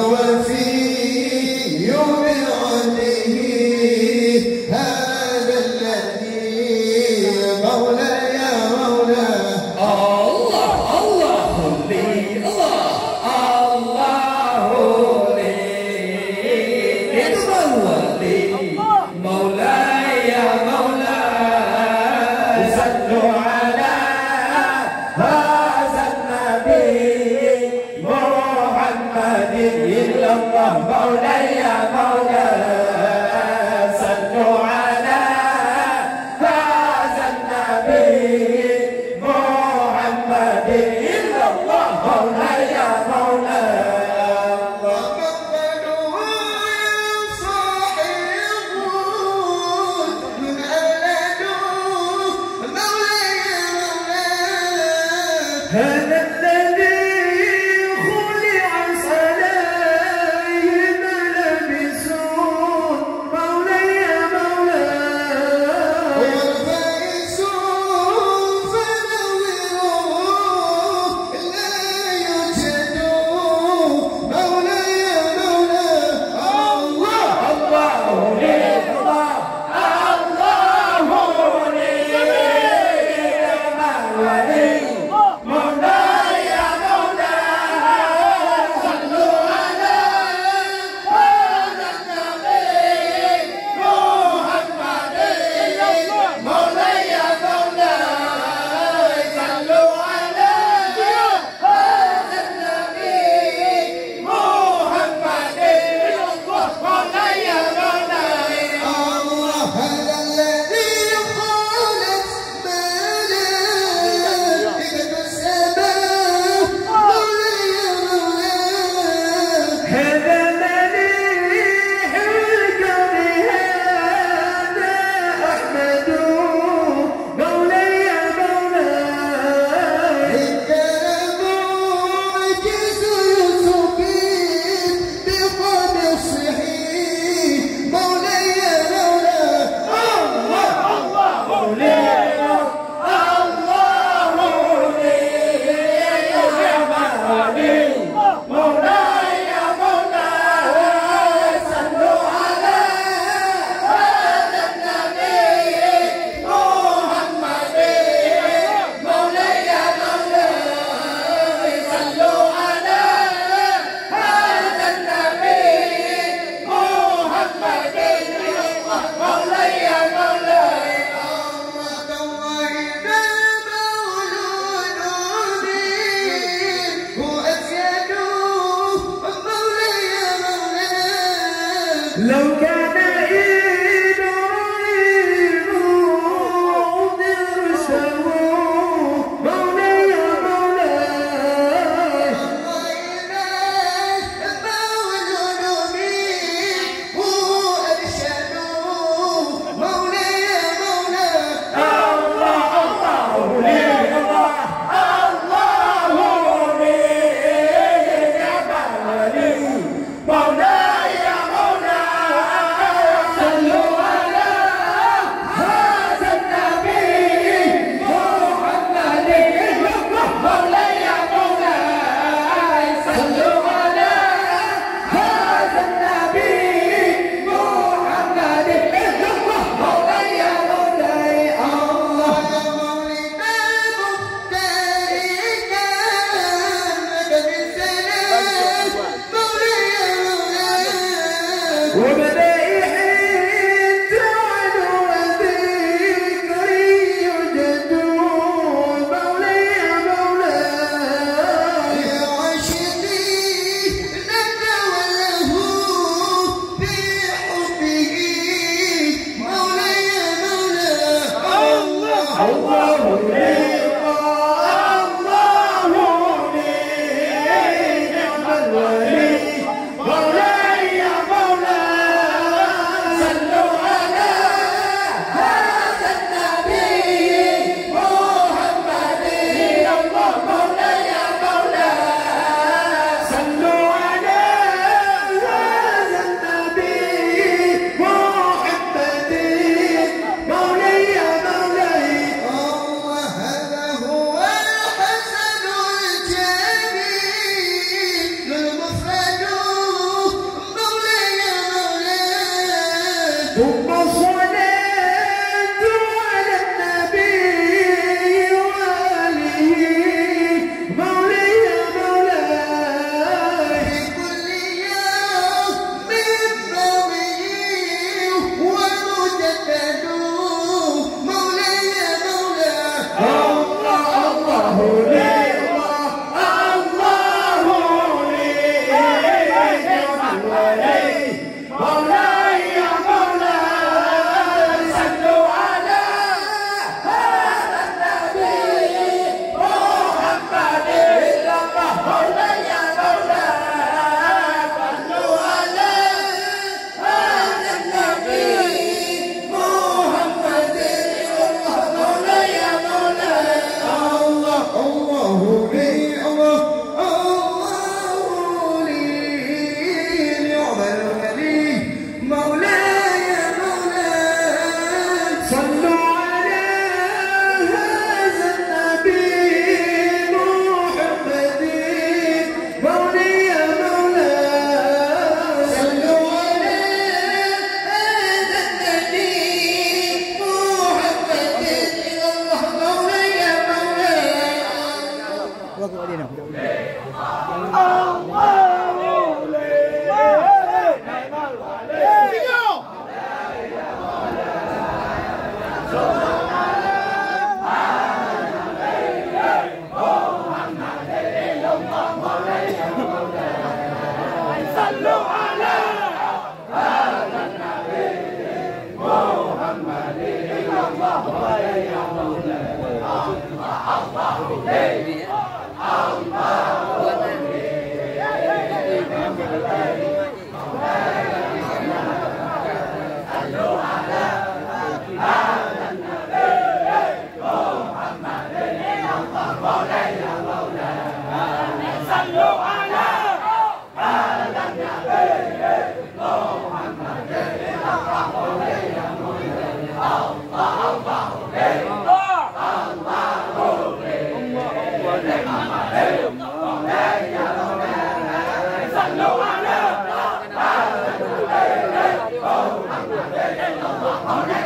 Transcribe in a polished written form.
الوفي بعهده هذا الذي مولاي مولاه. الله الله لي الله لي يتولي مولاي مولاه. صلوا على هذا النبي محمد إلا الله مولاي مولاه. صلوا على هذا النبي محمد إلا الله مولاي مولاه. هذا الذي خلع سلايم لبسون مولاي مولاه. والفائز فنوره لا يوجد مولاي مولاه. الله الله لي الله لي ولي مولاي مولاه. صلوا على هذا النبي محمد مولاي مولاه. صلوا على هذا النبي محمد مولاي مولاه. الله هذا الذي قالت ملائكة السماء مولاي مولاه. هذا مليح الكون هذا أحمد مولاي مولاه. إن كان معجز يصبح بقمصه مولاي مولاه. الله لي مولاي مولاه. صلوا على هذا النبي محمد مولاي مولاه. صلوا على هذا النبي محمد مولاي مولاه. أمة وإذا مولود به وأسيد مولاي مولاه. لو كان إبراهيم درسه مولاي مولاه. وإذا مولود به وأرشد مولاي مولاه. الله لي مولاي مولاه. صلوا على هذا النبي محمد مولاي مولاه. صلوا على هذا النبي محمد مولاي مولاه. الله يا مولد المختار كانك بالسلام مولاي مولاه. ومدائح الجعل وذكري يجد مولاي مولاه. يا عاشقي نتوله بحبه مولاي مولاه. الله لي نعم الولي مولاي مولاه. محمد